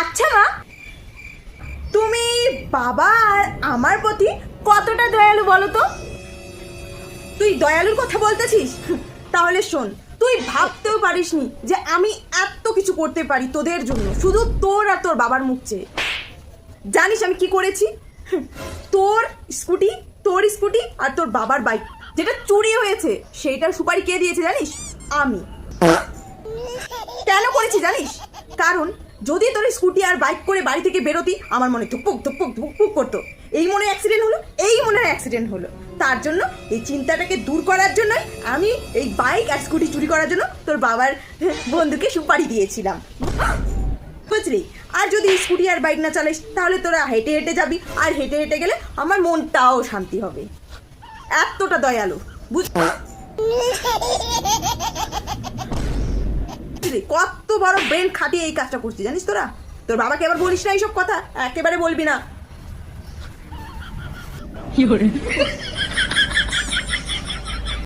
আচ্ছা মা, তুমি বাবা আর আমার প্রতি কতটা দয়ালু বলো তো? তুই দয়ালুর কথা বলতেছিস? তাহলে শোন, তুই ভাবতেও পারিসনি যে আমি এত কিছু করতে পারি তোদের জন্য, শুধু তোর আর তোর বাবার মুখ চেয়ে। জানিস আমি কি করেছি? তোর স্কুটি, আর তোর বাবার বাইক যেটা চুরি হয়েছে, সেইটার সুপারি কে দিয়েছে জানিস? আমি। কেন করেছি জানিস? কারণ যদি তোর স্কুটি আর বাইক করে বাড়ি থেকে বেরোতি, আমার মনে ধুকপুক ধুকপুক ধুকপুক করতো, এই মনে অ্যাক্সিডেন্ট হলো, এই মনে অ্যাক্সিডেন্ট হলো। তার জন্য এই চিন্তাটাকে দূর করার জন্যই আমি এই বাইক আর স্কুটি চুরি করার জন্য তোর বাবার বন্ধুকে সুপারি দিয়েছিলাম, বুঝলি? আর যদি স্কুটি আর বাইক না চালিস, তাহলে তোরা হেঁটে হেঁটে যাবি, আর হেঁটে হেঁটে গেলে আমার মনটাও শান্তি হবে। এতটা দয়ালু, বুঝলি? কত বড় ব্রেন খাটিয়ে এই কাজটা করছিস জানিস তোরা? তোর বাবাকে এবার বলিস না এইসব কথা, একেবারে বলবি না।